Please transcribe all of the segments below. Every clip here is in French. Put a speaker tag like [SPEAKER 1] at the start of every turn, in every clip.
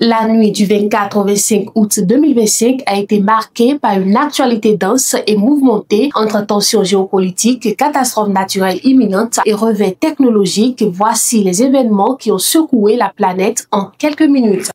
[SPEAKER 1] La nuit du 24 au 25 août 2025 a été marquée par une actualité dense et mouvementée entre tensions géopolitiques, catastrophes naturelles imminentes et revers technologiques. Voici les événements qui ont secoué la planète en quelques minutes.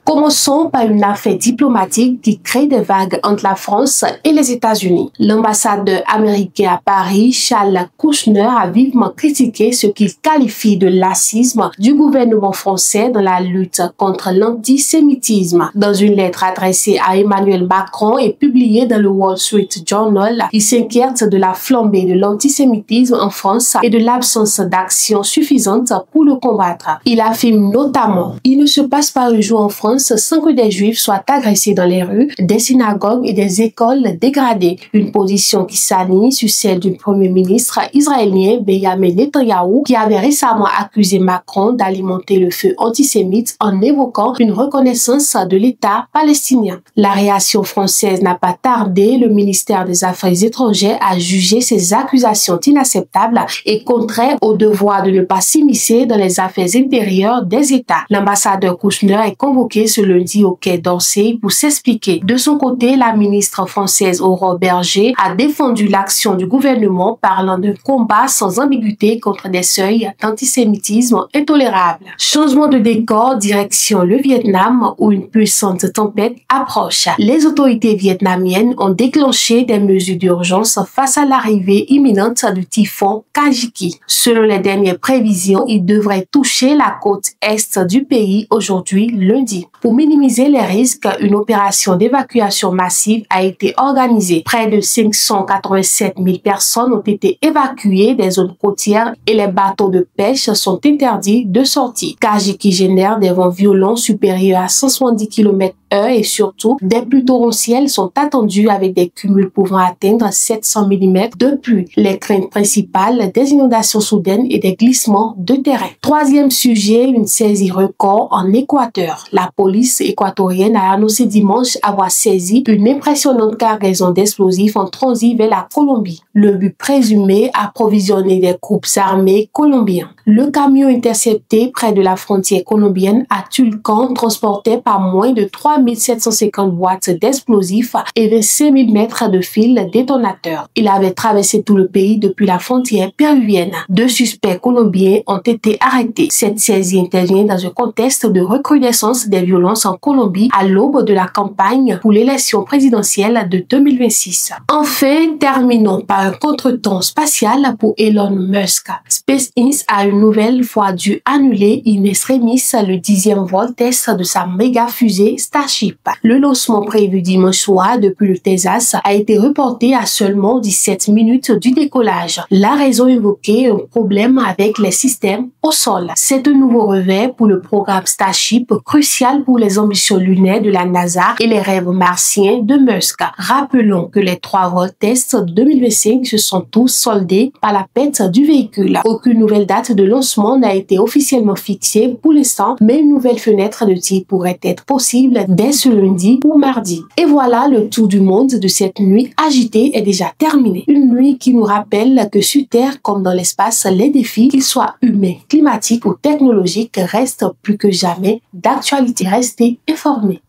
[SPEAKER 1] Commençons par une affaire diplomatique qui crée des vagues entre la France et les États-Unis. L'ambassadeur américain à Paris, Charles Kouchner, a vivement critiqué ce qu'il qualifie de laxisme du gouvernement français dans la lutte contre l'antisémitisme. Dans une lettre adressée à Emmanuel Macron et publiée dans le Wall Street Journal, il s'inquiète de la flambée de l'antisémitisme en France et de l'absence d'action suffisante pour le combattre. Il affirme notamment « Il ne se passe pas un jour en France sans que des juifs soient agressés dans les rues, des synagogues et des écoles dégradées. » Une position qui s'aligne sur celle du premier ministre israélien Benjamin Netanyahou, qui avait récemment accusé Macron d'alimenter le feu antisémite en évoquant une reconnaissance de l'État palestinien. La réaction française n'a pas tardé. Le ministère des Affaires étrangères a jugé ces accusations inacceptables et contraires au devoir de ne pas s'immiscer dans les affaires intérieures des États. L'ambassadeur Kouchner est convoqué ce lundi au Quai d'Orsay pour s'expliquer. De son côté, la ministre française Aurore Berger a défendu l'action du gouvernement, parlant d'un combat sans ambiguïté contre des seuils d'antisémitisme intolérables. Changement de décor, direction le Vietnam où une puissante tempête approche. Les autorités vietnamiennes ont déclenché des mesures d'urgence face à l'arrivée imminente du typhon Kajiki. Selon les dernières prévisions, il devrait toucher la côte est du pays aujourd'hui lundi. Pour minimiser les risques, une opération d'évacuation massive a été organisée. Près de 587 000 personnes ont été évacuées des zones côtières et les bateaux de pêche sont interdits de sortie. Kajiki génère des vents violents supérieurs à 170 km/h et surtout, des pluies torrentielles sont attendues avec des cumuls pouvant atteindre 700 mm de pluie. Les craintes principales, des inondations soudaines et des glissements de terrain. Troisième sujet, une saisie record en Équateur. La police équatorienne a annoncé dimanche avoir saisi une impressionnante cargaison d'explosifs en transit vers la Colombie. Le but présumé, approvisionner des groupes armés colombiens. Le camion intercepté près de la frontière colombienne à Tulcan transportait pas moins de 3750 boîtes d'explosifs et 25 000 mètres de fil détonateur. Il avait traversé tout le pays depuis la frontière péruvienne. 2 suspects colombiens ont été arrêtés. Cette saisie intervient dans un contexte de recrudescence des violences en Colombie à l'aube de la campagne pour l'élection présidentielle de 2026. Enfin, terminons par un contretemps spatial pour Elon Musk. SpaceX a une nouvelle fois dû annuler in extremis le 10e vol test de sa méga fusée Starship. Le lancement prévu dimanche soir depuis le Texas a été reporté à seulement 17 minutes du décollage. La raison évoquée, un problème avec les systèmes au sol. C'est un nouveau revers pour le programme Starship, crucial pour les ambitions lunaires de la NASA et les rêves martiens de Musk. Rappelons que les 3 vols tests 2025 se sont tous soldés par la perte du véhicule. Aucune nouvelle date de lancement n'a été officiellement fixée pour l'instant, mais une nouvelle fenêtre de tir pourrait être possible dès ce lundi ou mardi. Et voilà, le tour du monde de cette nuit agitée est déjà terminé. Une nuit qui nous rappelle que sur Terre comme dans l'espace, les défis, qu'ils soient humains, climatiques ou technologiques, restent plus que jamais d'actualité. Restez informés.